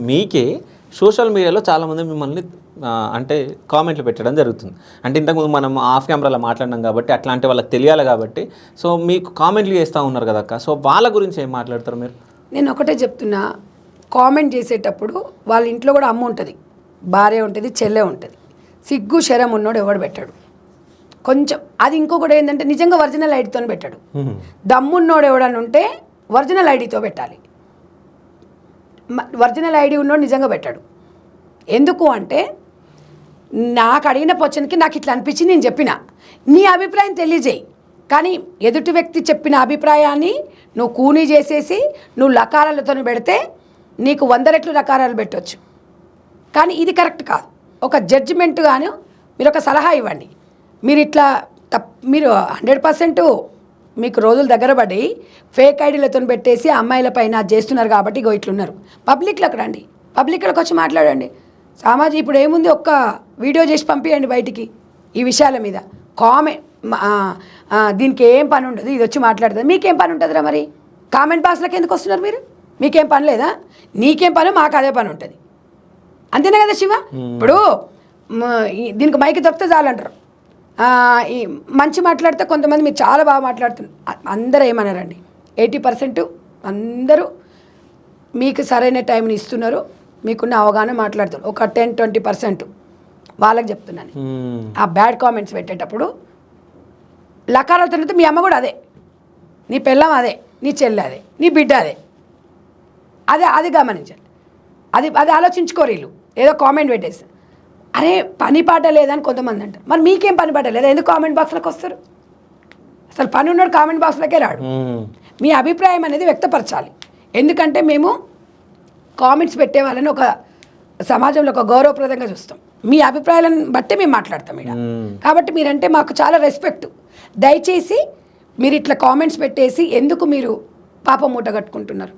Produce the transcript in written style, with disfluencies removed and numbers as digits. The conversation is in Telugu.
మీకే సోషల్ మీడియాలో చాలామంది మిమ్మల్ని అంటే కామెంట్లు పెట్టడం జరుగుతుంది. అంటే ఇంతకుముందు మనం ఆఫ్ కెమెరాలో మాట్లాడినాం కాబట్టి అట్లాంటి వాళ్ళకి తెలియాలి కాబట్టి సో మీకు కామెంట్లు చేస్తూ ఉన్నారు కదక్క. సో వాళ్ళ గురించి ఏం మాట్లాడతారు మీరు? నేను ఒకటే చెప్తున్నా, కామెంట్ చేసేటప్పుడు వాళ్ళ ఇంట్లో కూడా అమ్మ ఉంటుంది, భార్య ఉంటుంది, చెల్లె ఉంటుంది. సిగ్గు శరం ఉన్నోడు ఎవడు పెట్టాడు. కొంచెం అది ఇంకొకటి ఏంటంటే నిజంగా ఒరిజినల్ ఐడితో పెట్టాడు. దమ్మున్నోడు ఎవడని ఉంటే ఒరిజినల్ ఐడితో పెట్టాలి. ఒరిజినల్ ఐడి ఉన్నోడు నిజంగా పెట్టాడు. ఎందుకు అంటే నాకు అడిగిన క్వశ్చన్కి నాకు ఇట్లా అనిపించింది, నేను చెప్పిన నీ అభిప్రాయం తెలియజేయి. కానీ ఎదుటి వ్యక్తి చెప్పిన అభిప్రాయాన్ని నువ్వు కూనీ చేసేసి నువ్వు లకారాలతో పెడితే నీకు 100 రెట్లు లకారాలు పెట్టవచ్చు. కానీ ఇది కరెక్ట్ కాదు. ఒక జడ్జిమెంట్ గాను మీరు ఒక సలహా ఇవ్వండి. మీరు ఇట్లా మీరు 100% మీకు రోజులు దగ్గర పడి ఫేక్ ఐడీలతో పెట్టేసి అమ్మాయిల పైన చేస్తున్నారు కాబట్టి ఇగో ఇట్లున్నారు. పబ్లిక్లోకి రండి, పబ్లిక్లోకి వచ్చి మాట్లాడండి. ఇప్పుడు ఏముంది, ఒక్క వీడియో చేసి పంపించండి బయటికి ఈ విషయాల మీద. కామెంట్ దీనికి ఏం పని ఉండదు, ఇది వచ్చి మాట్లాడుతుంది. మీకేం పని ఉంటుందిరా మరి? కామెంట్ బాక్స్లోకి ఎందుకు వస్తున్నారు మీరు? మీకేం పని లేదా? నీకేం పని, మాకు అదే పని ఉంటుంది. అంతేనా కదా శివ? ఇప్పుడు దీనికి మైకి దొరికితే చాలంటారు. ఈ మంచి మాట్లాడితే కొంతమంది మీరు చాలా బాగా మాట్లాడుతున్నారు. అందరూ ఏమన్నారండి, 80% అందరూ మీకు సరైన టైంని ఇస్తున్నారు, మీకున్న అవగాహన మాట్లాడుతున్నారు. ఒక 10-20% వాళ్ళకి చెప్తున్నాను. ఆ బ్యాడ్ కామెంట్స్ పెట్టేటప్పుడు లకారాలతో మీ అమ్మ కూడా అదే, నీ పిల్లం అదే, నీ చెల్లె అదే, నీ బిడ్డ అదే. అది గమనించండి. అది ఆలోచించుకోరు వీళ్ళు. ఏదో కామెంట్ పెట్టేసి అరే పని పాట లేదని కొంతమంది అంటారు. మరి మీకేం పని పాట లేదా? ఎందుకు కామెంట్ బాక్స్లోకి వస్తారు? అసలు పని ఉన్నాడు కామెంట్ బాక్స్లోకే రాడు. మీ అభిప్రాయం అనేది వ్యక్తపరచాలి. ఎందుకంటే మేము కామెంట్స్ పెట్టే వాళ్ళని ఒక సమాజంలో ఒక గౌరవప్రదంగా చూస్తాం. మీ అభిప్రాయాలను బట్టి మేము మాట్లాడతాం ఇక్కడ. కాబట్టి మీరంటే మాకు చాలా రెస్పెక్ట్. దయచేసి మీరు ఇట్లా కామెంట్స్ పెట్టేసి ఎందుకు మీరు పాపం మూట కట్టుకుంటున్నారు?